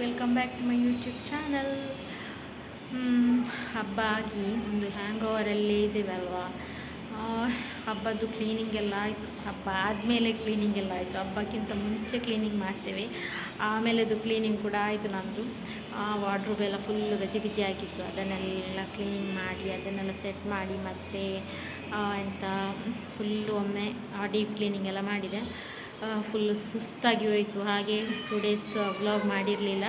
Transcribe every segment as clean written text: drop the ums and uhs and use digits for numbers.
Welcome back to my YouTube channel. ಹಬ್ಬ ಆಗಿ ಒಂದು ಹ್ಯಾಂಗ್ ಓವರಲ್ಲಿ ಇದ್ದೀವಲ್ವಾ. ಹಬ್ಬದ್ದು ಕ್ಲೀನಿಂಗ್ ಎಲ್ಲ ಆಯಿತು. ಹಬ್ಬ ಆದಮೇಲೆ ಕ್ಲೀನಿಂಗ್ ಎಲ್ಲ ಆಯಿತು. ಹಬ್ಬಕ್ಕಿಂತ ಮುಂಚೆ ಕ್ಲೀನಿಂಗ್ ಮಾಡ್ತೇವೆ, ಆಮೇಲೆದು ಕ್ಲೀನಿಂಗ್ ಕೂಡ ಆಯಿತು. ನಮ್ಮದು ವಾರ್ಡ್ರೋಬ್ ಎಲ್ಲ ಫುಲ್ ಗಜಿ ಗಜಿ ಆಗಿತ್ತು. ಅದನ್ನೆಲ್ಲ ಕ್ಲೀನಿಂಗ್ ಮಾಡಿ ಅದನ್ನೆಲ್ಲ ಸೆಟ್ ಮಾಡಿ ಮತ್ತು ಎಂತ ಫುಲ್ಲು ಒಮ್ಮೆ ಡೀಪ್ ಕ್ಲೀನಿಂಗ್ ಎಲ್ಲ ಮಾಡಿದೆ. ಫುಲ್ಲು ಸುಸ್ತಾಗಿ ಹೋಯಿತು. ಹಾಗೆ 2 ಡೇಸ್ ವ್ಲಾಗ್ ಮಾಡಿರಲಿಲ್ಲ.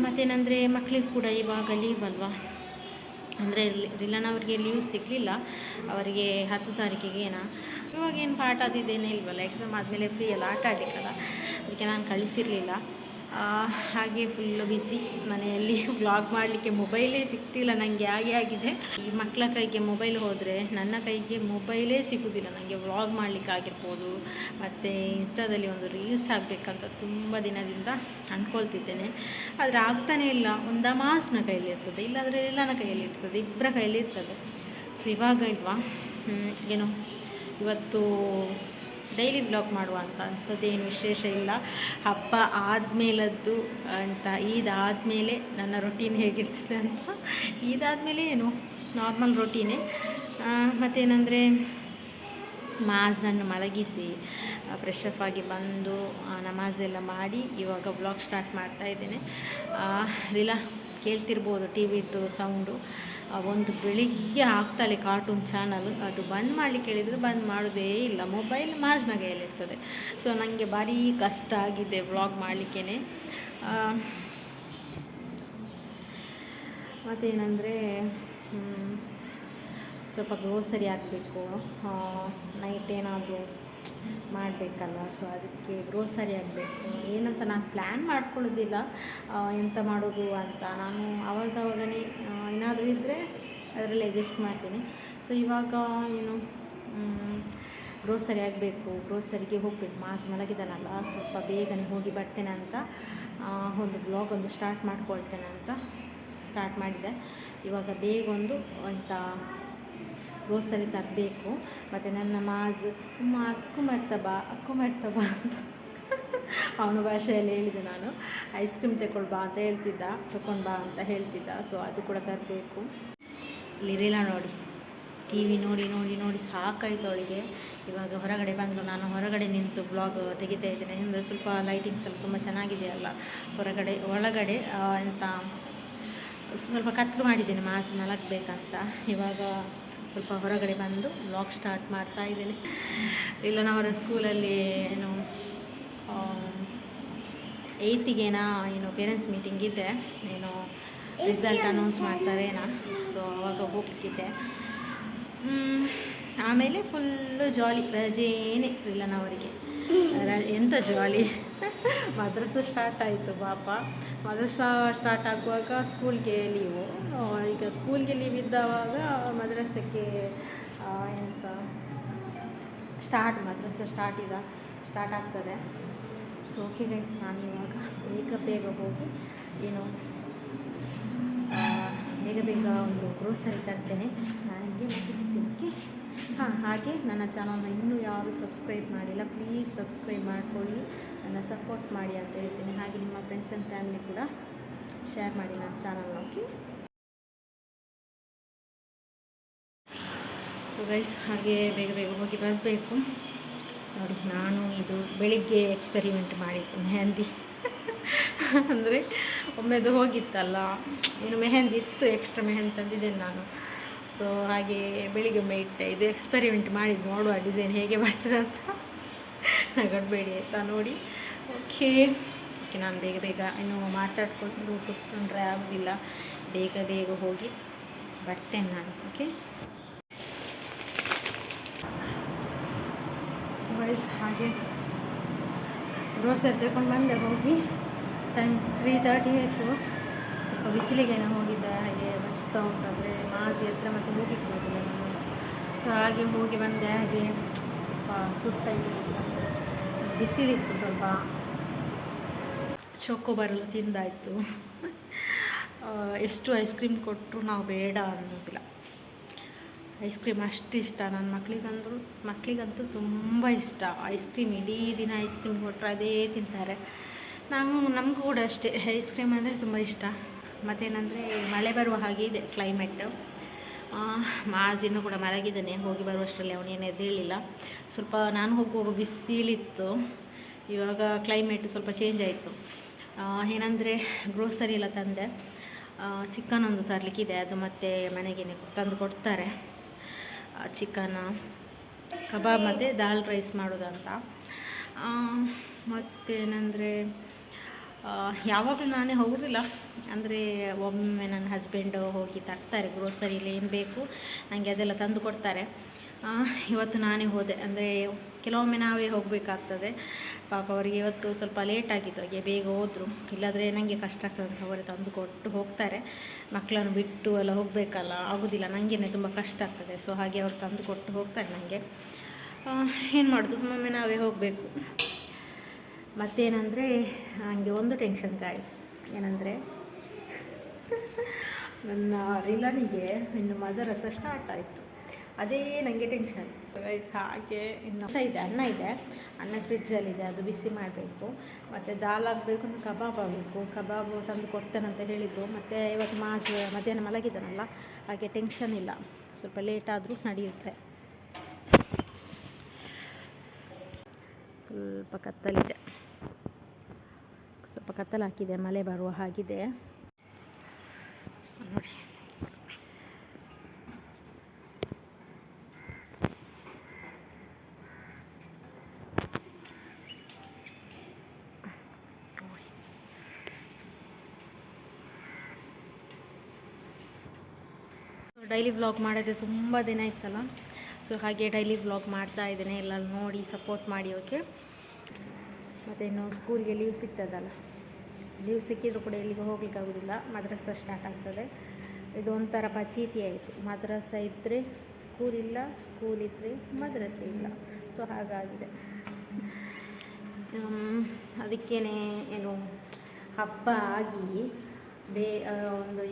ಮತ್ತೇನೆಂದರೆ ಮಕ್ಕಳಿಗೆ ಕೂಡ ಇವಾಗ ಲೀವ್ ಅಲ್ವಾ, ಅಂದರೆ ರಿಲನವ್ರಿಗೆ ಲೀವ್ ಸಿಗಲಿಲ್ಲ. ಅವರಿಗೆ 10 ತಾರೀಕಿಗೇನಾ. ಇವಾಗೇನು ಪಾಠ ಅದಿದ್ದೇನೆ ಇಲ್ವಲ್ಲ, ಎಕ್ಸಾಮ್ ಆದಮೇಲೆ ಫ್ರೀ ಎಲ್ಲ ಆಟ ಆಡಲಿಕ್ಕಲ್ಲ, ಅದಕ್ಕೆ ನಾನು ಕಳಿಸಿರಲಿಲ್ಲ. ಹಾಗೆ ಫುಲ್ಲು ಬ್ಯುಸಿ ಮನೆಯಲ್ಲಿ. ವ್ಲಾಗ್ ಮಾಡಲಿಕ್ಕೆ ಮೊಬೈಲೇ ಸಿಗ್ತಿಲ್ಲ ನನಗೆ. ಹಾಗೆ ಆಗಿದೆ. ಈ ಮಕ್ಕಳ ಕೈಗೆ ಮೊಬೈಲ್ ಹೋದರೆ ನನ್ನ ಕೈಗೆ ಮೊಬೈಲೇ ಸಿಗೋದಿಲ್ಲ. ನನಗೆ ವ್ಲಾಗ್ ಮಾಡಲಿಕ್ಕೆ ಆಗಿರ್ಬೋದು, ಮತ್ತು ಇನ್ಸ್ಟಾದಲ್ಲಿ ಒಂದು ರೀಲ್ಸ್ ಆಗಬೇಕಂತ ತುಂಬ ದಿನದಿಂದ ಅಂದ್ಕೊಳ್ತಿದ್ದೇನೆ. ಆದರೆ ಆಗ್ತಾನೇ ಇಲ್ಲ. ಒಂದು ಮಾಸ್ನ ಕೈಯಲ್ಲಿ ಇರ್ತದೆ, ಇಲ್ಲಾಂದರೆ ಎಲ್ಲನ ಕೈಯಲ್ಲಿ ಇರ್ತದೆ, ಇಬ್ಬರ ಕೈಯಲ್ಲಿ ಇರ್ತದೆ. ಸೊ ಇವಾಗ ಇಲ್ವಾ ಏನೋ ಇವತ್ತು ಡೈಲಿ ವ್ಲಾಗ್ ಮಾಡುವ ಅಂಥದ್ದೇನು ವಿಶೇಷ ಇಲ್ಲ. ಹಬ್ಬ ಆದಮೇಲದ್ದು ಅಂತ, ಈದಾದಮೇಲೆ ನನ್ನ ರೊಟೀನ್ ಹೇಗಿರ್ತದೆ ಅಂತ. ಈದಾದಮೇಲೆ ಏನು ನಾರ್ಮಲ್ ರೊಟೀನೇ. ಮತ್ತೇನೆಂದರೆ ಮಾಝನ್ನು ಮಲಗಿಸಿ ಫ್ರೆಶ್ ಅಪ್ ಆಗಿ ಬಂದು ನಮಾಜೆಲ್ಲ ಮಾಡಿ ಇವಾಗ ವ್ಲಾಗ್ ಸ್ಟಾರ್ಟ್ ಮಾಡ್ತಾಯಿದ್ದೇನೆ. ಇಲ್ಲ ಕೇಳ್ತಿರ್ಬೋದು ಟಿ ವಿದು ಸೌಂಡು. ಒಂದು ಬೆಳಿಗ್ಗೆ ಹಾಕ್ತಾಳೆ ಕಾರ್ಟೂನ್ ಚಾನಲ್, ಅದು ಬಂದ್ ಮಾಡಲಿಕ್ಕೆ ಹೇಳಿದರೆ ಬಂದ್ ಮಾಡೋದೇ ಇಲ್ಲ. ಮೊಬೈಲ್ ಮಾಜ್ನ ಕೈಯಲ್ಲಿರ್ತದೆ. ಸೊ ನನಗೆ ಭಾರಿ ಕಷ್ಟ ಆಗಿದೆ ವ್ಲಾಗ್ ಮಾಡಲಿಕ್ಕೇ. ಮತ್ತೇನೆಂದರೆ ಸ್ವಲ್ಪ ಗ್ರೋಸರಿ ಆಗಬೇಕು, ನೈಟ್ ಏನಾದರೂ ಮಾಡಬೇಕಲ್ಲ. ಸೊ ಅದಕ್ಕೆ ಗ್ರೋಸರಿ ಆಗಬೇಕು. ಏನಂತ ನಾನು ಪ್ಲ್ಯಾನ್ ಮಾಡ್ಕೊಳ್ಳೋದಿಲ್ಲ ಎಂತ ಮಾಡೋದು ಅಂತ. ನಾನು ಆವಾಗನೇ ಏನಾದರೂ ಇದ್ದರೆ ಅದರಲ್ಲಿ ಅಡ್ಜಸ್ಟ್ ಮಾಡ್ತೀನಿ. ಸೊ ಇವಾಗ ಏನು ಗ್ರೋಸರಿ ಆಗಬೇಕು, ಗ್ರೋಸರಿಗೆ ಹೋಗಬೇಕು. ಮಾಸ್ ಮಲಗಿದ್ದಾನಲ್ಲ, ಸ್ವಲ್ಪ ಬೇಗನೆ ಹೋಗಿ ಬರ್ತೇನೆ ಅಂತ ಒಂದು ಬ್ಲಾಗ್ ಒಂದು ಸ್ಟಾರ್ಟ್ ಮಾಡ್ಕೊಳ್ತೇನೆ ಅಂತ ಸ್ಟಾರ್ಟ್ ಮಾಡಿದೆ. ಇವಾಗ ಬೇಗ ಒಂದು ಅಂತ ಗ್ರೋಸರಿ ತರಬೇಕು. ಮತ್ತು ನನ್ನ ಮಾಜ್ ಅಕ್ಕು ಮರ್ತಬಾ ಅಂತ ಅವನ ಭಾಷೆಯಲ್ಲಿ ಹೇಳಿದೆ. ನಾನು ಐಸ್ ಕ್ರೀಮ್ ತಗೊಳ್ಬಾ ಅಂತ ಹೇಳ್ತಿದ್ದ, ತಗೊಂಡು ಬಾ ಅಂತ ಹೇಳ್ತಿದ್ದ. ಸೊ ಅದು ಕೂಡ ತರಬೇಕು. ಇಲ್ಲಿರಲಿಲ್ಲ ನೋಡಿ, ಟಿ ವಿ ನೋಡಿ ನೋಡಿ ನೋಡಿ ಸಾಕಾಯಿತು ಅವಳಿಗೆ. ಇವಾಗ ಹೊರಗಡೆ ಬಂದು ನಾನು ಹೊರಗಡೆ ನಿಂತು ಬ್ಲಾಗ್ ತೆಗಿತಾ ಇದ್ದೇನೆ. ಅಂದರೆ ಸ್ವಲ್ಪ ಲೈಟಿಂಗ್ಸ್ ಎಲ್ಲ ತುಂಬ ಚೆನ್ನಾಗಿದೆಯಲ್ಲ ಹೊರಗಡೆ. ಒಳಗಡೆ ಎಂತ ಸ್ವಲ್ಪ ಕತ್ಲು ಮಾಡಿದ್ದೇನೆ ಮಾಸ್ ಮಲಗಬೇಕಂತ. ಇವಾಗ ಸ್ವಲ್ಪ ಹೊರಗಡೆ ಬಂದು ವ್ಲಾಗ್ ಸ್ಟಾರ್ಟ್ ಮಾಡ್ತಾ ಇದ್ದೇನೆ. ರಿಲನವರ ಸ್ಕೂಲಲ್ಲಿ ಏನು 8ಗೆನಾ ಏನು ಪೇರೆಂಟ್ಸ್ ಮೀಟಿಂಗ್ ಇದೆ, ಏನೋ ರಿಸಲ್ಟ್ ಅನೌನ್ಸ್ ಮಾಡ್ತಾರೇನಾ. ಸೊ ಅವಾಗ ಹೋಗ್ಲಿಕ್ಕಿದೆ. ಆಮೇಲೆ ಫುಲ್ಲು ಜಾಲಿ, ರಜೇನೆ ರಿಲನವರಿಗೆ. ಎಂಥ ಜಾಲಿ. ಮದ್ರಸಾ ಸ್ಟಾರ್ಟ್ ಆಯಿತು ಪಾಪ. ಮದ್ರಸಾ ಸ್ಟಾರ್ಟ್ ಆಗುವಾಗ ಸ್ಕೂಲ್ಗೆ ಲೀವು. ಈಗ ಸ್ಕೂಲ್ಗೆ ಲೀವ್ ಇದ್ದವಾಗ ಮದ್ರಸಕ್ಕೆ ಎಂತ ಮದ್ರಸಾ ಸ್ಟಾರ್ಟ್ ಆಗ್ತದೆ. ಸೊ ಓಕೆ ಗೈಸ್, ನಾನು ಇವಾಗ ಬೇಗ ಹೋಗಿ ಏನು ಬೇಗ ಒಂದು ಗ್ರೋಸರಿ ತರ್ತೇನೆ. ನಾನು ನಿಮಗೆ ಮತ್ತೆ ಸಿಗ್ತೀನಿ. ಓಕೆ. ಹಾಗೆ ನನ್ನ ಚಾನಲ್ನ ಇನ್ನೂ ಯಾರು ಸಬ್ಸ್ಕ್ರೈಬ್ ಮಾಡಿಲ್ಲ, ಪ್ಲೀಸ್ ಸಬ್ಸ್ಕ್ರೈಬ್ ಮಾಡ್ಕೊಳ್ಳಿ, ನನ್ನ ಸಪೋರ್ಟ್ ಮಾಡಿ ಅಂತ ಹೇಳ್ತೀನಿ. ಹಾಗೆ ನಿಮ್ಮ ಫ್ರೆಂಡ್ಸ್ ಆ್ಯಂಡ್ ಫ್ಯಾಮಿಲಿ ಕೂಡ ಶೇರ್ ಮಾಡಿ ನನ್ನ ಚಾನಲ್ನ. ಓಕೆ. ಸೊ ಗೈಸ್, ಹಾಗೆ ಬೇಗ ಹೋಗಿ ಬರಬೇಕು. ನೋಡಿ, ನಾನು ಇದು ಬೆಳಿಗ್ಗೆ ಎಕ್ಸ್ಪೆರಿಮೆಂಟ್ ಮಾಡಿದ್ದು ಮೆಹಂದಿ. ಅಂದರೆ ಒಮ್ಮೆದು ಹೋಗಿತ್ತಲ್ಲ, ಏನು ಮೆಹಂದಿ ಇತ್ತು, ಎಕ್ಸ್ಟ್ರಾ ಮೆಹಂದಿ ತಂದಿದ್ದೇನೆ ನಾನು. ಸೊ ಹಾಗೆ ಬೆಳಿಗ್ಗೆ ಒಮ್ಮೆ ಇಟ್ಟೆ. ಇದು ಎಕ್ಸ್ಪೆರಿಮೆಂಟ್ ಮಾಡಿ ನೋಡುವ ಡಿಸೈನ್ ಹೇಗೆ ಮಾಡ್ತಾರೆ ಅಂತ. ನಗಡಬೇಡಿ ಆಯಿತಾ. ನೋಡಿ. ಓಕೆ. ನಾನು ಬೇಗ ಇನ್ನು ಮಾತಾಡ್ಕೊಂಡು ಕೂತ್ಕೊಂಡ್ರೆ ಆಗೋದಿಲ್ಲ. ಬೇಗ ಹೋಗಿ ಬರ್ತೇನೆ ನಾನು. ಓಕೆ. ಸೊ ವೈಸ್ ಹಾಗೆ ಗ್ರೋಸರಿ ತಗೊಂಡು ಬಂದೆ. ಹೋಗಿ ಟೈಮ್ 3:30 ಆಯಿತು. ಸ್ವಲ್ಪ ಬಿಸಿಲಿಗೇನೆ ಹೋಗಿದ್ದೆ. ಹಾಗೆ ಬಸ್ತಾ ಉಂಟು, ಅಂದರೆ ಮಾಸಿ ಹತ್ರ ಮತ್ತು ಹೋಗ್ಲಿಕ್ಕೆ ಹೋಗಿಲ್ಲ ನಾನು. ಸೊ ಹಾಗೆ ಹೋಗಿ ಬಂದೆ. ಹಾಗೆ ಸ್ವಲ್ಪ ಸುಸ್ತಾಯಿತು, ಬಿಸಿಲಿತ್ತು. ಸ್ವಲ್ಪ ಚೋಕೋಬಾರೆಲ್ಲ ತಿಂದಾಯಿತು. ಎಷ್ಟು ಐಸ್ ಕ್ರೀಮ್ ಕೊಟ್ಟರು ನಾವು ಬೇಡ ಅನ್ನೋದಿಲ್ಲ. ಐಸ್ ಕ್ರೀಮ್ ಅಷ್ಟು ಇಷ್ಟ. ನನ್ನ ಮಕ್ಕಳಿಗಂತೂ ತುಂಬ ಇಷ್ಟ ಐಸ್ ಕ್ರೀಮ್. ಇಡೀ ದಿನ ಐಸ್ ಕ್ರೀಮ್ ಕೊಟ್ಟರೆ ಅದೇ ತಿಂತಾರೆ. ನಮಗೂ ಕೂಡ ಅಷ್ಟೇ ಐಸ್ ಕ್ರೀಮ್ ಅಂದರೆ ತುಂಬ ಇಷ್ಟ. ಮತ್ತೇನೆಂದರೆ ಮಳೆ ಬರುವ ಹಾಗೆ ಇದೆ ಕ್ಲೈಮೇಟು. ಮಾಜಿನೂ ಕೂಡ ಮಲಗಿದ್ದಾನೆ. ಹೋಗಿ ಬರುವಷ್ಟರಲ್ಲಿ ಅವನೇನು ಎದ್ದೇಳಿಲ್ಲ. ಸ್ವಲ್ಪ ನಾನು ಹೋಗುವಾಗ ಬಿಸಿಲಿತ್ತು. ಇವಾಗ ಕ್ಲೈಮೇಟು ಸ್ವಲ್ಪ ಚೇಂಜ್ ಆಯಿತು. ಏನಂದರೆ ಗ್ರೋಸರಿ ಎಲ್ಲ ತಂದೆ. ಚಿಕನ್ ಒಂದು ತರಲಿಕ್ಕಿದೆ, ಅದು ಮತ್ತೆ ಮನೆಗೆ ತಂದು ಕೊಡ್ತಾರೆ. ಚಿಕನ್ ಕಬಾಬ್ ಮತ್ತು ದಾಲ್ ರೈಸ್ ಮಾಡೋದಂತ. ಮತ್ತೇನೆಂದರೆ ಯಾವಾಗಲೂ ನಾನೇ ಹೋಗೋದಿಲ್ಲ. ಅಂದರೆ ಒಮ್ಮೆ ನನ್ನ ಹಸ್ಬೆಂಡು ಹೋಗಿ ತರ್ತಾರೆ. ಗ್ರೋಸರಿಲಿ ಏನು ಬೇಕು ನನಗೆ ಅದೆಲ್ಲ ತಂದು ಕೊಡ್ತಾರೆ. ಇವತ್ತು ನಾನೇ ಹೋದೆ. ಅಂದರೆ ಕೆಲವೊಮ್ಮೆ ನಾವೇ ಹೋಗಬೇಕಾಗ್ತದೆ. ಪಾಪ ಅವರಿಗೆ ಇವತ್ತು ಸ್ವಲ್ಪ ಲೇಟ್ ಆಗಿತ್ತು, ಹಾಗೆ ಬೇಗ ಹೋದರು. ಇಲ್ಲಾಂದರೆ ನನಗೆ ಕಷ್ಟ ಆಗ್ತದೆ ಅಂತ ಅವರೇ ತಂದು ಕೊಟ್ಟು ಹೋಗ್ತಾರೆ. ಮಕ್ಕಳನ್ನು ಬಿಟ್ಟು ಎಲ್ಲ ಹೋಗಬೇಕಲ್ಲ, ಆಗೋದಿಲ್ಲ, ನನಗೇನೆ ತುಂಬ ಕಷ್ಟ ಆಗ್ತದೆ. ಸೊ ಹಾಗೆ ಅವ್ರು ತಂದು ಕೊಟ್ಟು ಹೋಗ್ತಾರೆ ನನಗೆ. ಏನು ಮಾಡೋದು, ಒಮ್ಮೊಮ್ಮೆ ನಾವೇ ಹೋಗಬೇಕು. ಮತ್ತೇನೆಂದರೆ ನನಗೆ ಒಂದು ಟೆನ್ಷನ್ ಗಾಯ್ಸ್. ಏನಂದರೆ ನನ್ನ ರಿಲನಿಗೆ ಇನ್ನು ಮದರಸ ಸ್ಟಾರ್ಟ್ ಆಯಿತು. ಅದೇ ನನಗೆ ಟೆನ್ಷನ್ ಗೈಸ್. ಹಾಗೆ ಇನ್ನು ಅನ್ನ ಇದೆ, ಅನ್ನ ಫ್ರಿಜ್ಜಲ್ಲಿದೆ, ಅದು ಬಿಸಿ ಮಾಡಬೇಕು. ಮತ್ತು ದಾಲ್ ಆಗಬೇಕು, ಕಬಾಬ್ ಆಗಬೇಕು. ಕಬಾಬು ತಂದು ಕೊಡ್ತೇನಂತ ಹೇಳಿದರು. ಮತ್ತು ಇವತ್ತು ಮಧ್ಯಾಹ್ನ ಮಲಗಿದ್ದಾನಲ್ಲ, ಹಾಗೆ ಟೆನ್ಷನ್ ಇಲ್ಲ. ಸ್ವಲ್ಪ ಲೇಟ್ ಆದರೂ ನಡೆಯುತ್ತೆ. ಸ್ವಲ್ಪ ಕತ್ತಲಿದೆ, ಸ್ವಲ್ಪ ಕತ್ತಲು ಹಾಕಿದೆ, ಮಳೆ ಬರುವ ಹಾಗಿದೆ. ನೋಡಿ, ಡೈಲಿ ವ್ಲಾಗ್ ಮಾಡೋದೇ ತುಂಬ ದಿನ ಇತ್ತಲ್ಲ. ಸೊ ಹಾಗೆ ಡೈಲಿ ವ್ಲಾಗ್ ಮಾಡ್ತಾ ಇದ್ದೇನೆ. ಎಲ್ಲ ನೋಡಿ ಸಪೋರ್ಟ್ ಮಾಡಿ, ಓಕೆ. ಮತ್ತು ಇನ್ನು ಸ್ಕೂಲ್ಗೆ ಲೀವ್ ಸಿಗ್ತದಲ್ಲ, ಲೀವ್ ಸಿಕ್ಕಿದರೂ ಕೂಡ ಎಲ್ಲಿಗೆ ಹೋಗ್ಲಿಕ್ಕೆ ಆಗೋದಿಲ್ಲ. ಮದ್ರಸ ಸ್ಟಾರ್ಟ್ ಆಗ್ತದೆ. ಇದು ಒಂಥರ ಪಚೀತಿ ಆಯಿತು. ಮದ್ರಸ ಇದ್ದರೆ ಸ್ಕೂಲ್ ಇಲ್ಲ, ಸ್ಕೂಲ್ ಇದ್ದರೆ ಮದ್ರಸೆ ಇಲ್ಲ. ಸೊ ಹಾಗಾಗಿದೆ. ಅದಕ್ಕೇ ಏನು ಹಬ್ಬ ಆಗಿ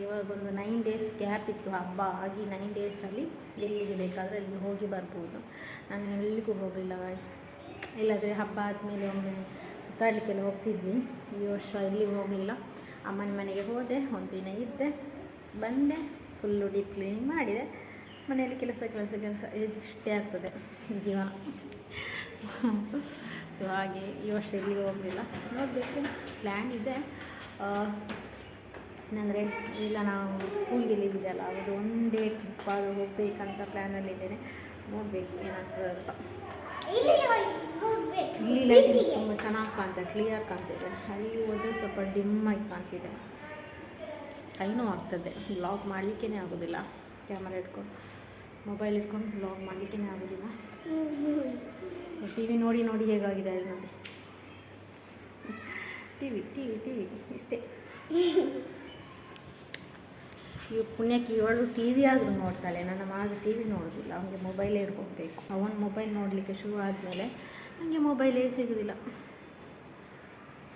ಇವಾಗೊಂದು 9 days ಗ್ಯಾಪ್ ಇತ್ತು. ಹಬ್ಬ ಆಗಿ 9 daysಲ್ಲಿ ಎಲ್ಲಿಗೆ ಬೇಕಾದರೆ ಅಲ್ಲಿಗೆ ಹೋಗಿ ಬರ್ಬೋದು. ನಾನು ಎಲ್ಲಿಗೂ ಹೋಗಲಿಲ್ಲ ಗಾಯ್ಸ್. ಇಲ್ಲಾಂದರೆ ಹಬ್ಬ ಆದಮೇಲೆ ಒಮ್ಮೆ ಸುತ್ತಾಡಲಿಕ್ಕೆಲ್ಲ ಹೋಗ್ತಿದ್ವಿ. ಈ ವರ್ಷ ಎಲ್ಲಿಗೂ ಹೋಗಲಿಲ್ಲ. ಅಮ್ಮನ ಮನೆಗೆ ಹೋದೆ, ಒಂದು ದಿನ ಇದ್ದೆ, ಬಂದೆ, ಫುಲ್ಲು ಡೀಪ್ ಕ್ಲೀನಿಂಗ್ ಮಾಡಿದೆ. ಮನೆಯಲ್ಲಿ ಕೆಲಸ ಇಷ್ಟೇ ಆಗ್ತದೆ ಜೀವನ. ಸೊ ಹಾಗೆ ಈ ವರ್ಷ ಎಲ್ಲಿಗೂ ಹೋಗಲಿಲ್ಲ. ನೋಡಬೇಕು, ಪ್ಲ್ಯಾನ್ ಇದೆ. ಏನಂದರೆ ಇಲ್ಲ, ನಾವು ಸ್ಕೂಲ್ಗೆ ಇಲ್ಲಿದ್ದೆಲ್ಲ ಅದು 1 day ಟ್ರಿಪ್ ಆದರೂ ಹೋಗಬೇಕಂತ ಪ್ಲ್ಯಾನಲ್ಲಿದ್ದೇನೆ. ನೋಡಬೇಕು ಏನಾಗ್ತದೆ ಅಂತ. ಇಲ್ಲಿ ಲೈಟಿಂಗ್ಸ್ ತುಂಬ ಚೆನ್ನಾಗಿ ಕಾಣ್ತದೆ, ಕ್ಲಿಯರ್ ಕಾಣ್ತಿದೆ. ಅಲ್ಲಿ ಹೋದರೆ ಸ್ವಲ್ಪ ಡಿಮ್ಮಾಗಿ ಕಾಣ್ತಿದೆ. ಕೈನೂ ಆಗ್ತದೆ, ವ್ಲಾಗ್ ಮಾಡಲಿಕ್ಕೇ ಆಗೋದಿಲ್ಲ. ಕ್ಯಾಮರಾ ಇಟ್ಕೊಂಡು, ಮೊಬೈಲ್ ಇಟ್ಕೊಂಡು ವ್ಲಾಗ್ ಮಾಡಲಿಕ್ಕೇ ಆಗೋದಿಲ್ಲ. ಸೊ ಟಿ ವಿ ನೋಡಿ ಹೇಗಾಗಿದೆ ಅದು ನೋಡಿ. ಟಿ ವಿ ಇಷ್ಟೇ. ಪುಣ್ಯಕ್ಕೆ ಇವಳು ಟಿ ವಿ ಆದರೂ ನೋಡ್ತಾಳೆ. ನನ್ನ ಮಾಜು ಟಿ ವಿ ನೋಡೋದಿಲ್ಲ, ಅವನಿಗೆ ಮೊಬೈಲೇ ಇಟ್ಕೊಳ್ಬೇಕು. ಅವನು ಮೊಬೈಲ್ ನೋಡಲಿಕ್ಕೆ ಶುರು ಆದಮೇಲೆ ನನಗೆ ಮೊಬೈಲೇ ಸಿಗೋದಿಲ್ಲ.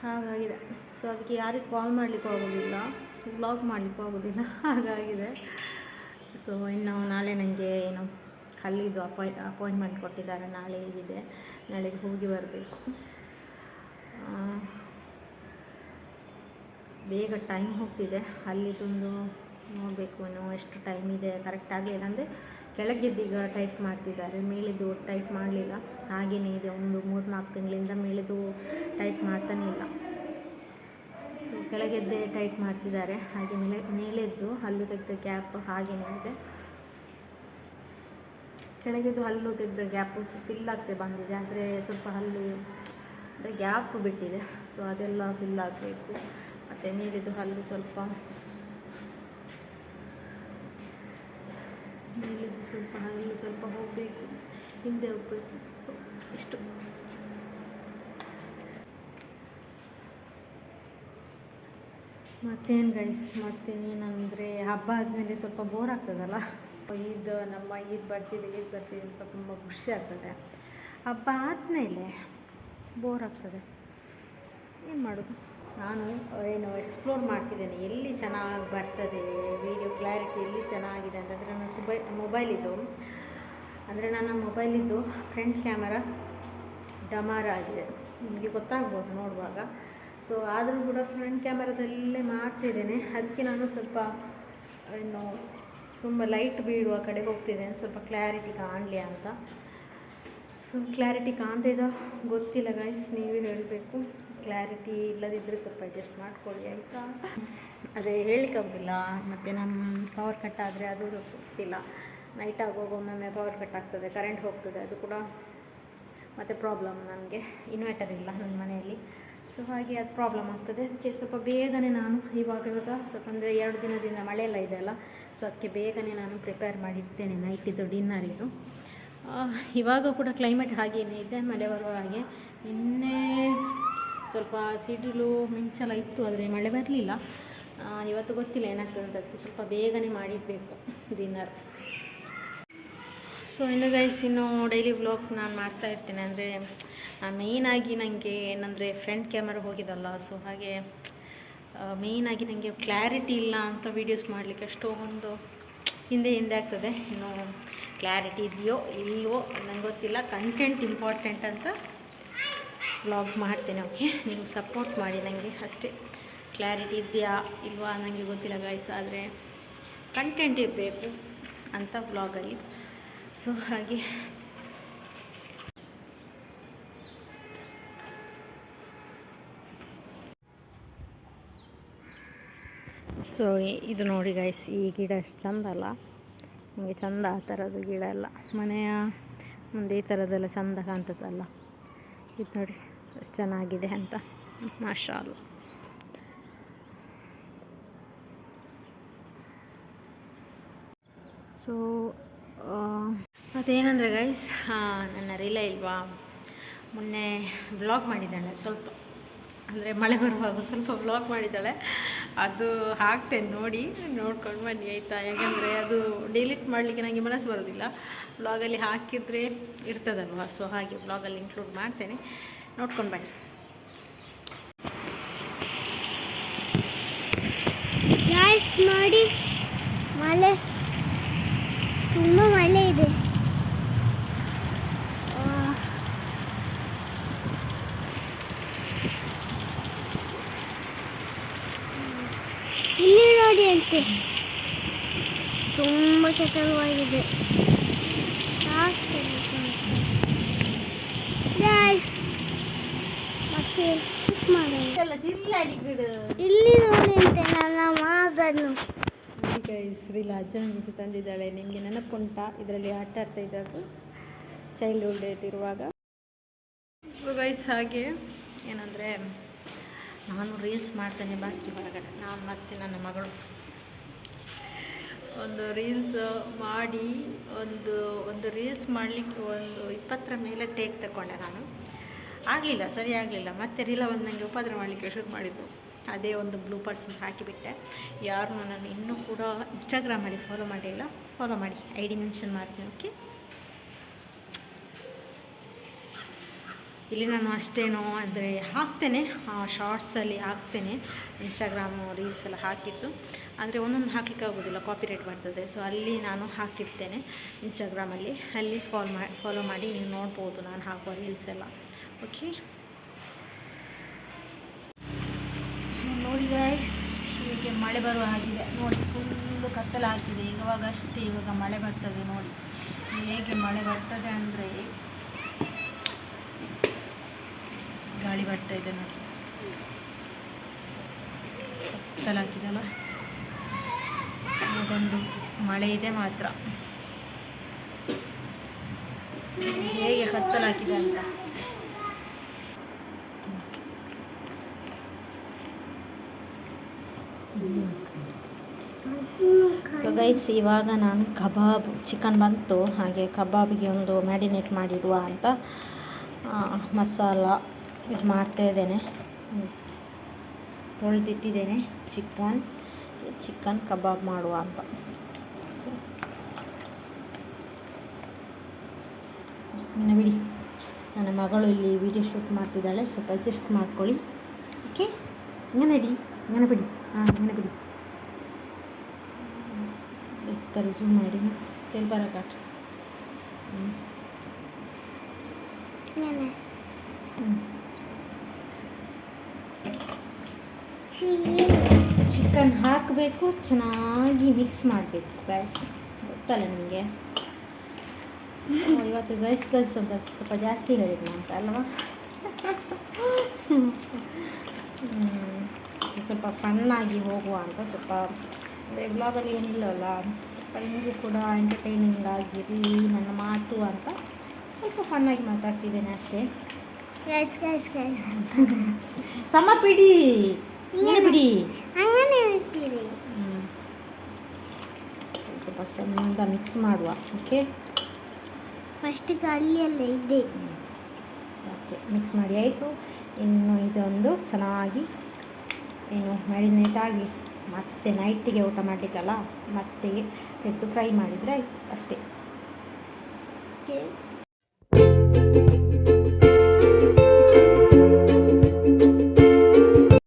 ಹಾಗಾಗಿದೆ. ಸೊ ಅದಕ್ಕೆ ಯಾರಿಗೆ ಕಾಲ್ ಮಾಡಲಿಕ್ಕೂ ಆಗೋದಿಲ್ಲ, ವ್ಲಾಗ್ ಮಾಡಲಿಕ್ಕೂ ಆಗೋದಿಲ್ಲ, ಹಾಗಾಗಿದೆ. ಸೊ ಇನ್ನು ನಾಳೆ ನನಗೆ ಅಲ್ಲಿದ್ದು ಅಪಾಯಿಂಟ್ಮೆಂಟ್ ಕೊಟ್ಟಿದ್ದಾರೆ. ನಾಳೆ ಇದೆ, ನಾಳೆಗೆ ಹೋಗಿ ಬರಬೇಕು. ಬೇಗ ಟೈಮ್ ಹೋಗ್ತಿದೆ. ಅಲ್ಲಿದ್ದೊಂದು ನೋಡಬೇಕು ಇನ್ನು ಎಷ್ಟು ಟೈಮ್ ಇದೆ. ಕರೆಕ್ಟ್ ಆಗಲಿಲ್ಲ ಅಂದರೆ ಕೆಳಗೆದ್ದೀಗ ಟೈಟ್ ಮಾಡ್ತಿದ್ದಾರೆ, ಮೇಲೆದು ಟೈಟ್ ಮಾಡಲಿಲ್ಲ. ಹಾಗೆಯೇ ಇದೆ, ಒಂದು 3-4 ತಿಂಗಳಿಂದ ಮೇಲೆದು ಟೈಟ್ ಮಾಡ್ತಾನೇ ಇಲ್ಲ. ಸೊ ಕೆಳಗೆದ್ದೇ ಟೈಟ್ ಮಾಡ್ತಿದ್ದಾರೆ. ಹಾಗೆ ಮೇಲೆದ್ದು ಹಲ್ಲು ತೆಗೆದ ಗ್ಯಾಪ್ ಹಾಗೆಯೇ ಇದೆ. ಕೆಳಗೆದ್ದು ಹಲ್ಲು ತೆಗೆದ ಗ್ಯಾಪು ಫಿಲ್ ಆಗ್ತದೆ ಬಂದಿದೆ, ಆದರೆ ಸ್ವಲ್ಪ ಹಲ್ಲು ಅಂದರೆ ಗ್ಯಾಪ್ ಬಿಟ್ಟಿದೆ. ಸೊ ಅದೆಲ್ಲ ಫಿಲ್ ಆಗಬೇಕು. ಮತ್ತು ಮೇಲಿದ್ದು ಹಲ್ಲು ಸ್ವಲ್ಪ ಹಲ್ಲು ಸ್ವಲ್ಪ ಹೋಗಬೇಕು, ಹಿಂದೆ ಹೋಗಬೇಕು. ಸೊ ಇಷ್ಟು. ಮತ್ತೇನು ಗೈಸ್, ಮತ್ತೇನಂದರೆ ಹಬ್ಬ ಆದಮೇಲೆ ಸ್ವಲ್ಪ ಬೋರ್ ಆಗ್ತದಲ್ಲ. ನಮ್ಮ ಈದ್ ಬರ್ತಿದೆ ಅಂತ ತುಂಬ ಖುಷಿ ಆಗ್ತದೆ. ಹಬ್ಬ ಆದಮೇಲೆ ಬೋರ್ ಆಗ್ತದೆ, ಏನು ಮಾಡೋದು. ನಾನು ಏನು ಎಕ್ಸ್ಪ್ಲೋರ್ ಮಾಡ್ತಿದ್ದೇನೆ ಎಲ್ಲಿ ಚೆನ್ನಾಗಿ ಬರ್ತದೆ ವೀಡಿಯೋ ಕ್ಲಾರಿಟಿ ಎಲ್ಲಿ ಚೆನ್ನಾಗಿದೆ ಅಂತಂದರೆ ನನ್ನ ಮೊಬೈಲಿದ್ದು ಅಂದರೆ ನನ್ನ ಮೊಬೈಲಿದ್ದು ಫ್ರಂಟ್ ಕ್ಯಾಮರಾ ಡಮಾರ ಆಗಿದೆ, ನಿಮಗೆ ಗೊತ್ತಾಗ್ಬೋದು ನೋಡುವಾಗ. ಸೊ ಆದರೂ ಕೂಡ ಫ್ರಂಟ್ ಕ್ಯಾಮರಾದಲ್ಲೇ ಮಾಡ್ತಿದ್ದೇನೆ. ಅದಕ್ಕೆ ನಾನು ಸ್ವಲ್ಪ ಏನು ತುಂಬ ಲೈಟ್ ಬೀಳುವ ಕಡೆ ಹೋಗ್ತಿದ್ದೇನೆ, ಸ್ವಲ್ಪ ಕ್ಲಾರಿಟಿ ಕಾಣಲಿ ಅಂತ. ಸೊ ಕ್ಲಾರಿಟಿ ಕಾಣ್ತಿದ್ದೋ ಗೊತ್ತಿಲ್ಲ ಗೈಸ್, ನೀವೇ ಹೇಳಬೇಕು. ಕ್ಲಾರಿಟಿ ಇಲ್ಲದಿದ್ದರೆ ಸ್ವಲ್ಪ ಅಡ್ಜಸ್ಟ್ ಮಾಡ್ಕೊಳ್ಳಿ ಆಯಿತಾ. ಅದೇ ಹೇಳಲಿಕ್ಕಾಗೋದಿಲ್ಲ. ಮತ್ತು ನಮ್ಮ ಪವರ್ ಕಟ್ ಆದರೆ ಅದು ಗೊತ್ತಿಲ್ಲ, ನೈಟ್ ಆಗುವಾಗ ಒಮ್ಮೊಮ್ಮೆ ಪವರ್ ಕಟ್ ಆಗ್ತದೆ, ಕರೆಂಟ್ ಹೋಗ್ತದೆ, ಅದು ಕೂಡ ಮತ್ತು ಪ್ರಾಬ್ಲಮ್. ನನಗೆ ಇನ್ವರ್ಟರ್ ಇಲ್ಲ ನನ್ನ ಮನೆಯಲ್ಲಿ, ಸೊ ಹಾಗೆ ಅದು ಪ್ರಾಬ್ಲಮ್ ಆಗ್ತದೆ. ಅದಕ್ಕೆ ಸ್ವಲ್ಪ ಬೇಗನೆ ನಾನು ಇವಾಗ ಸ್ವಲ್ಪ ಅಂದರೆ 2 ದಿನದಿಂದ ಮಳೆ ಎಲ್ಲ ಇದೆ ಅಲ್ಲ, ಸೊ ಅದಕ್ಕೆ ಬೇಗನೆ ನಾನು ಪ್ರಿಪೇರ್ ಮಾಡಿರ್ತೇನೆ ನೈಟಿದ್ದು ಡಿನ್ನರಿದ್ದು. ಇವಾಗ ಕೂಡ ಕ್ಲೈಮೇಟ್ ಹಾಗೇನೇ ಇದೆ, ಮಳೆ ಬರುವ ಹಾಗೆ. ನಿನ್ನೆ ಸ್ವಲ್ಪ ಸಿಡಿಲು ಮಿಂಚೆಲ್ಲ ಇತ್ತು, ಆದರೆ ಮಳೆ ಬರಲಿಲ್ಲ. ಇವತ್ತು ಗೊತ್ತಿಲ್ಲ ಏನಾಗ್ತದೆ ಅಂತ, ಅದಕ್ಕೆ ಸ್ವಲ್ಪ ಬೇಗನೆ ಮಾಡಿಡಬೇಕು ಡಿನ್ನರ್. ಸೊ ಇನ್ನು ಗೈಸ್, ಇನ್ನು ಡೈಲಿ ವ್ಲಾಗ್ ನಾನು ಮಾಡ್ತಾ ಇರ್ತೇನೆ. ಅಂದರೆ ಮೇಯ್ನಾಗಿ ನನಗೆ ಏನಂದರೆ ಫ್ರಂಟ್ ಕ್ಯಾಮರಾ ಹೋಗಿದ್ದಲ್ಲ, ಸೊ ಹಾಗೆ ಮೇಯ್ನಾಗಿ ನನಗೆ ಕ್ಲಾರಿಟಿ ಇಲ್ಲ ಅಂತ ವೀಡಿಯೋಸ್ ಮಾಡಲಿಕ್ಕೆ ಅಷ್ಟೊಂದು ಹಿಂದೆ ಆಗ್ತದೆ. ಇನ್ನು ಕ್ಲಾರಿಟಿ ಇದೆಯೋ ಇಲ್ಲವೋ ನಂಗೆ ಗೊತ್ತಿಲ್ಲ, ಕಂಟೆಂಟ್ ಇಂಪಾರ್ಟೆಂಟ್ ಅಂತ ವ್ಲಾಗ್ ಮಾಡ್ತೇನೆ. ಓಕೆ, ನೀವು ಸಪೋರ್ಟ್ ಮಾಡಿ ನನಗೆ ಅಷ್ಟೇ. ಕ್ಲಾರಿಟಿ ಇದೆಯಾ ಇಲ್ವಾ ನನಗೆ ಗೊತ್ತಿಲ್ಲ ಗೈಸ್, ಆದರೆ ಕಂಟೆಂಟ್ ಇರಬೇಕು ಅಂತ ವ್ಲಾಗಲ್ಲಿ. ಸೊ ಹಾಗೆ ಸೊ ಇದು ನೋಡಿ ಗೈಸ್, ಈ ಗಿಡ ಎಷ್ಟು ಚಂದ ಅಲ್ಲ, ನನಗೆ ಚಂದ ಆ ಥರದ್ದು ಗಿಡ ಎಲ್ಲ ಮನೆಯ ಮುಂದೆ ಈ ಥರದ್ದೆಲ್ಲ ಚಂದ ಕಾಣ್ತದಲ್ಲ. ಇದು ನೋಡಿ ಎಷ್ಟು ಚೆನ್ನಾಗಿದೆ ಅಂತ, ಮಾಷಾಅಲ್ಲಾ. ಸೊ ಮತ್ತೇನಂದರೆ ಗೈಸ್, ನನ್ನ ರೀಲ ಇಲ್ವಾ, ಮೊನ್ನೆ ಬ್ಲಾಗ್ ಮಾಡಿದ್ದಾಳೆ ಸ್ವಲ್ಪ, ಅಂದರೆ ಮಳೆ ಬರುವಾಗ ಸ್ವಲ್ಪ ಬ್ಲಾಗ್ ಮಾಡಿದ್ದಾಳೆ, ಅದು ಹಾಕ್ತೇನೆ ನೋಡ್ಕೊಂಡು ಬನ್ನಿ ಆಯಿತಾ. ಯಾಕಂದರೆ ಅದು ಡಿಲೀಟ್ ಮಾಡಲಿಕ್ಕೆ ನನಗೆ ಮನಸ್ಸು ಬರೋದಿಲ್ಲ, ಬ್ಲಾಗಲ್ಲಿ ಹಾಕಿದರೆ ಇರ್ತದಲ್ವ, ಸೊ ಹಾಗೆ ಬ್ಲಾಗಲ್ಲಿ ಇನ್ಕ್ಲೂಡ್ ಮಾಡ್ತೇನೆ, ನೋಡ್ಕೊಂಡು ಬನ್ನಿ. ನೋಡಿ ಮಳೆ, ತುಂಬ ಮಳೆ ಇದೆ. ಇಲ್ಲಿ ನೋಡಿ ಅಂತೆ, ತುಂಬ ಚಟವಾಗಿದೆ. ಮತ್ತೆ ಇಲ್ಲಿ ನೋಡಿ ಅಂತೆ ನನ್ನ ಮಾಸನ್ನು. ಶ್ರೀಲ ಅಜ್ಜನ ಮೀಸೆ ತಂದಿದ್ದಾಳೆ, ನಿಮಗೆ ನೆನಪುಂಟಾ? ಇದರಲ್ಲಿ ಆಟ ಆಡ್ತಾ ಇದ್ದದ್ದು ಚೈಲ್ಡ್ಹುಡ್ ಡೇಟ್ ಇರುವಾಗ. ಗೈಸ್ ಹಾಗೆ ಏನಂದರೆ ನಾನು ರೀಲ್ಸ್ ಮಾಡ್ತೇನೆ ಬಾಕಿ ಹೊರಗಡೆ, ನಾನು ಮತ್ತು ನನ್ನ ಮಗಳು ಒಂದು ರೀಲ್ಸ್ ಮಾಡಿ ಒಂದು ರೀಲ್ಸ್ ಮಾಡಲಿಕ್ಕೆ 20 ಮೇಲೆ ಟೇಕ್ ತಗೊಂಡೆ ನಾನು. ಆಗಲಿಲ್ಲ, ಸರಿ ಆಗಲಿಲ್ಲ. ಮತ್ತೆ ರೀಲ ಒಂದು ನನಗೆ ಉಪದ್ರ ಮಾಡಲಿಕ್ಕೆ ಶುರು ಮಾಡಿದ್ದು, ಅದೇ ಒಂದು ಬ್ಲೂಪರ್ಸ್ ಹಾಕಿಬಿಟ್ಟೆ. ಯಾರು ನನ್ನನ್ನು ಇನ್ನೂ ಕೂಡ ಇನ್ಸ್ಟಾಗ್ರಾಮಲ್ಲಿ ಫಾಲೋ ಮಾಡಿಲ್ಲ, ಫಾಲೋ ಮಾಡಿ, ID ಮೆನ್ಷನ್ ಮಾಡ್ತೀನಿ. ಓಕೆ, ಇಲ್ಲಿ ನಾನು ಅಷ್ಟೇನೋ ಅಂದರೆ ಹಾಕ್ತೇನೆ, ಶಾರ್ಟ್ಸಲ್ಲಿ ಹಾಕ್ತೇನೆ, ಇನ್ಸ್ಟಾಗ್ರಾಮು ರೀಲ್ಸ್ ಎಲ್ಲ ಹಾಕಿತ್ತು, ಆದರೆ ಒಂದೊಂದು ಹಾಕ್ಲಿಕ್ಕೆ ಆಗೋದಿಲ್ಲ, ಕಾಪಿರೈಟ್ ಬರ್ತದೆ. ಸೊ ಅಲ್ಲಿ ನಾನು ಹಾಕಿರ್ತೇನೆ ಇನ್ಸ್ಟಾಗ್ರಾಮಲ್ಲಿ, ಅಲ್ಲಿ ಫಾಲೋ ಮಾಡಿ ನೀವು ನೋಡ್ಬೋದು ನಾನು ಹಾಕುವ ರೀಲ್ಸ್ ಎಲ್ಲ. ಓಕೆ, ಸೊ ನೋಡಿ ಗೈಸ್, ಹೀಗೆ ಮಳೆ ಬರುವ ಹಾಗಿದೆ ನೋಡಿ, ಫುಲ್ಲು ಕತ್ತಲಾಗ್ತಿದೆ. ಇವಾಗ ಅಷ್ಟೇ, ಇವಾಗ ಮಳೆ ಬರ್ತದೆ ನೋಡಿ, ಹೇಗೆ ಮಳೆ ಬರ್ತದೆ ಅಂದರೆ ಗಾಳಿ ಬರ್ತಾ ಇದೆ ನೋಡಿ, ಕತ್ತಲಾಗ್ತಿದೆಲ್ಲ. ಅದೊಂದು ಮಳೆ ಇದೆ ಮಾತ್ರ, ಹೇಗೆ ಕತ್ತಲಾಗಿದೆ ಅಂತ. ಗೈಸ್, ಇವಾಗ ನಾನು ಕಬಾಬ್ ಚಿಕನ್ ಬಂತು, ಹಾಗೆ ಕಬಾಬಿಗೆ ಒಂದು ಮ್ಯಾರಿನೇಟ್ ಮಾಡಿಡುವ ಅಂತ ಮಸಾಲ ಇದು ಮಾಡ್ತಾಯಿದ್ದೇನೆ. ತೊಳೆದಿಟ್ಟಿದ್ದೇನೆ ಚಿಕನ್ ಕಬಾಬ್ ಮಾಡುವ ಅಂತ. ಇನ್ನು ಬಿಡಿ, ನನ್ನ ಮಗಳು ಇಲ್ಲಿ ವಿಡಿಯೋ ಶೂಟ್ ಮಾಡ್ತಿದ್ದಾಳೆ, ಸ್ವಲ್ಪ ಅಡ್ಜಸ್ಟ್ ಮಾಡ್ಕೊಳ್ಳಿ. ಓಕೆ, ಇങ്ങനെ ಬಿಡಿ ಹಾಂ ಇങ്ങനെ ಬಿಡಿ ಥರ ಝೂಮ್ ಮಾಡಿ ತೆಲ್ ಬರಕಾಟ ಇങ്ങനെ ಚಿಕನ್ ಹಾಕಬೇಕು, ಚೆನ್ನಾಗಿ ಮಿಕ್ಸ್ ಮಾಡಬೇಕು ಗೈಸ್. ಗೊತ್ತಲ್ಲ ನಿಮಗೆ. ಇವತ್ತು ಗೈಸ್ ಅಂತ ಸ್ವಲ್ಪ ಜಾಸ್ತಿ ಹೇಳಿದ್ನ ಅಂತ ಅಲ್ವಾ. ಸ್ವಲ್ಪ ಫನ್ನಾಗಿ ಹೋಗುವ ಅಂತ, ಸ್ವಲ್ಪ ಅಂದರೆ ಬ್ಲಾಗಲ್ಲಿ ಏನಿಲ್ಲವಲ್ಲ, ಸ್ವಲ್ಪ ನಿಮಗೂ ಕೂಡ ಎಂಟರ್ಟೈನಿಂಗ್ ಆಗಿರಿ ನನ್ನ ಮಾತು ಅಂತ ಸ್ವಲ್ಪ ಫನ್ನಾಗಿ ಮಾತಾಡ್ತಿದ್ದೇನೆ ಅಷ್ಟೇ. ಸಮ ಬಿಡಿ, ಏನು ಬಿಡಿ, ಹಂಗನೇ ಹೇಳ್ತೀರಿ. ಸ್ವಲ್ಪ ಚಂದ ಮಿಕ್ಸ್ ಮಾಡುವ. ಓಕೆ, ಫಸ್ಟಿಗೆ ಅಲ್ಲಿಯಲ್ಲ ಇದೆ. ಓಕೆ, ಮಿಕ್ಸ್ ಮಾಡಿ ಆಯಿತು. ಇನ್ನು ಇದೊಂದು ಚೆನ್ನಾಗಿ ಏನು ಮ್ಯಾರಿನೇಟ್ ಆಗಿ ಮತ್ತೆ ನೈಟಿಗೆ ಊಟ ಮಾಡಲಿಕ್ಕಲ್ಲ, ಮತ್ತೆ ತೆಗೆದು ಫ್ರೈ ಮಾಡಿದರೆ ಆಯಿತು ಅಷ್ಟೇ. ಓಕೆ.